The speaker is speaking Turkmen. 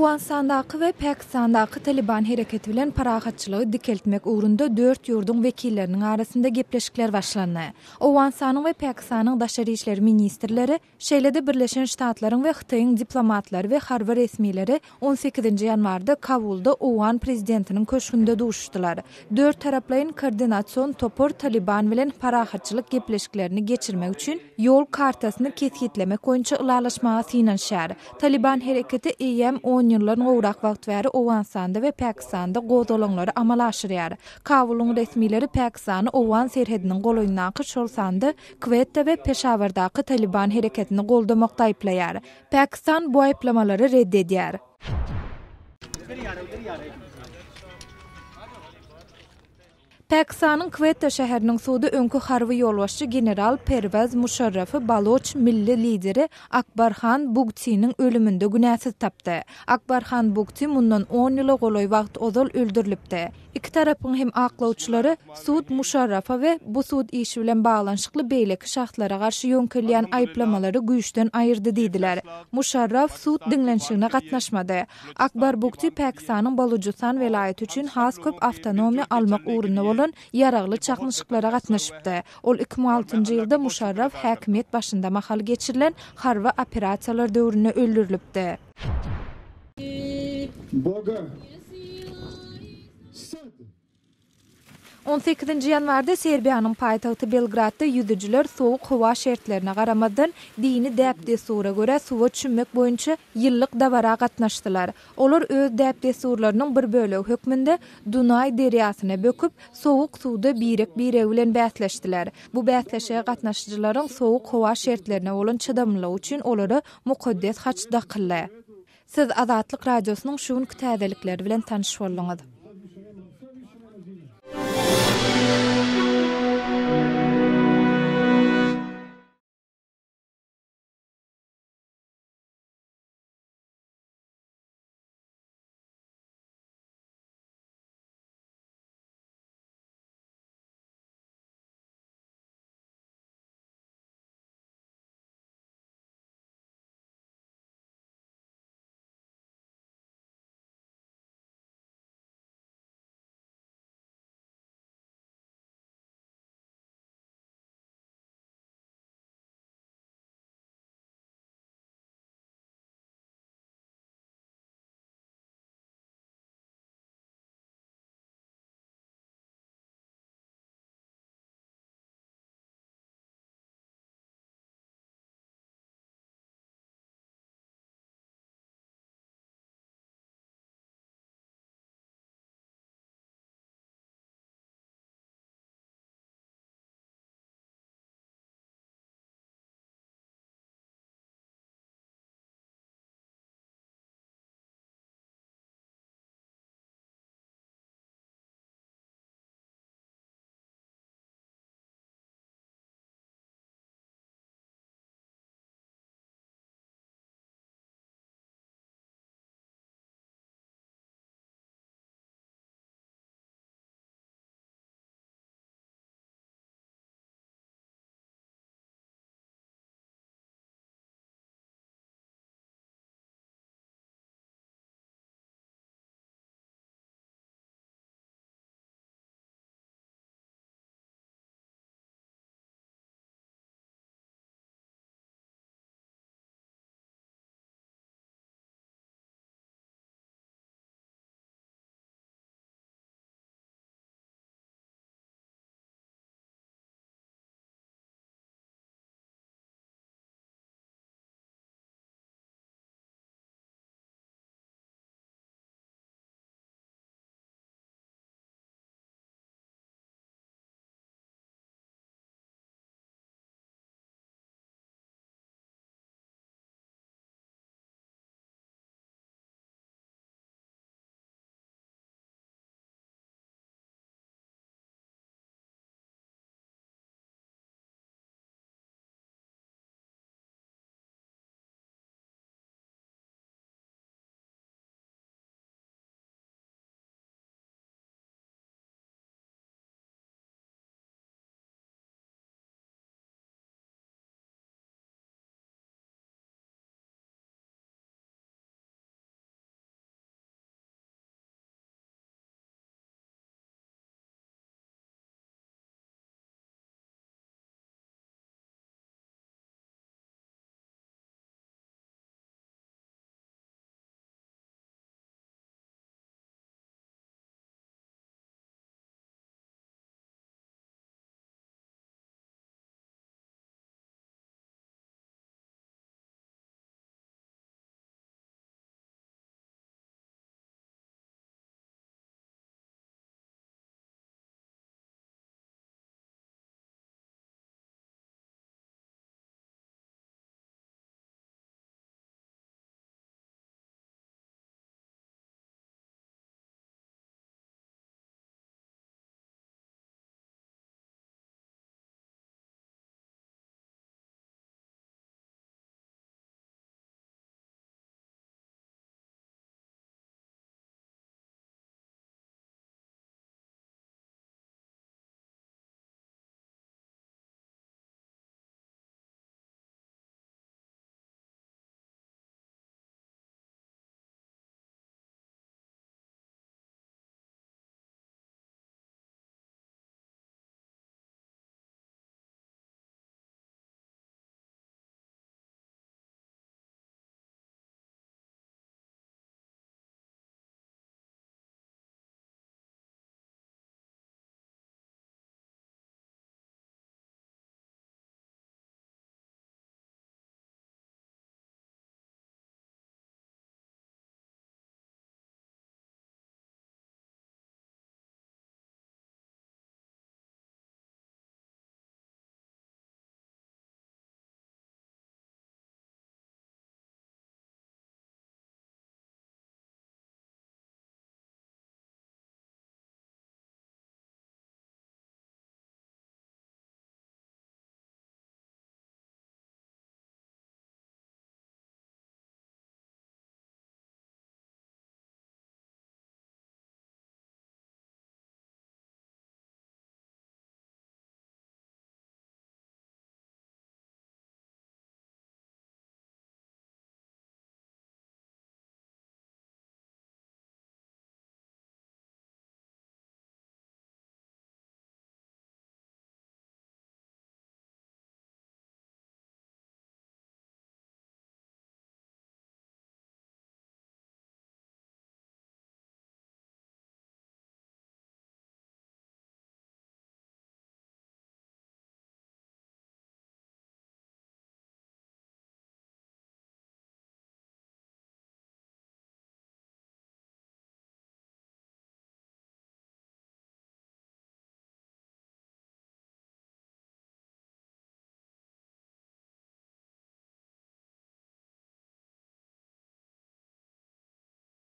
Owanistandaky we Pakistandaky Taliban hereketi bilen parahatçylygy dikeltmek uğrunda 4 ýurdun wekilleriniň arasynda gepleşikler başlandy. Owanistananyň we Pakistanyň daşary işleri ministrleri şeýlede Birleşen Ştatlaryň we Hytaýyň diplomatlary we harby resmileri 18-nji ýanwarda Kabulda Owan prezidentiniň köşkünde duruşdylar. 4 taraplaryň koordinasiýon topor Taliban bilen parahatçylyk gepleşiklerini geçirmek üçin ýol kartasyny kesgitlemek boýunça ulalaşmaga synanşýar. Taliban hereketi eýem 10 ýyllardan gowrak wagt bäri Owanistan'da we Pakistanda godalanlary amala aşyrýar. Kabul'un resmileri Pakistany Owan serhediniň golaýyndaky şolsandy Quetta we Peshawardaky Taliban hereketini goldamakda aýplaýar. Pakistan bu aýplamalary reddedýär. Pakistanyň Quetta şäheriniň suwdy öňkü harby ýolbaşçy general Pervez Musharrafy Baloch milli lideri Akbarhan Bugti'niň ölümünde günäsiz tapdy. Akbarhan Bugti mundan 10 ýyla golaý wagt ozal öldürilipdi. İki tarapyň hem aklawçylary suud Musharrafa we bu suud işi bilen baglanşykly beýleki şahtlara garşy ýöňkelýän aýplamalary güýçden aýyrdy diýdiler. Musharraf suud dinlenşigine gatnaşmady. Akbar Bugti Pakistanyň Baluchistan welaýaty üçin has köp awtonomiýa almak uğrunda bolan ýaragly çaknyşyklara gatnaşypdy. Ol 2006-njy ýylda Musharraf häkimet başynda mahal geçirilen harby operasiýalar döwründe öldürilipdi. 18-nji ýanwarda Serbiýanyň paýtagty Belgradda ýüzüjüler sowuk howa şertlerine garamadan dini däp desura görä suwa çümmek boýunça ýyllyk dabara gatnaşdylar. Olar öz däp desurlarynyň bir bölegi hökmünde Dunay deriýasyna böküp sowuk suwda birek bilen bäsleşdiler. Bu bäsleşige gatnaşjylaryň sowuk howa şertlerine bolan çydamlygy üçin olary mukaddes haç dakyldy. Siz Azatlyk radiosynyň şu günkü täzelikleri bilen tanyşyp boldyňyz.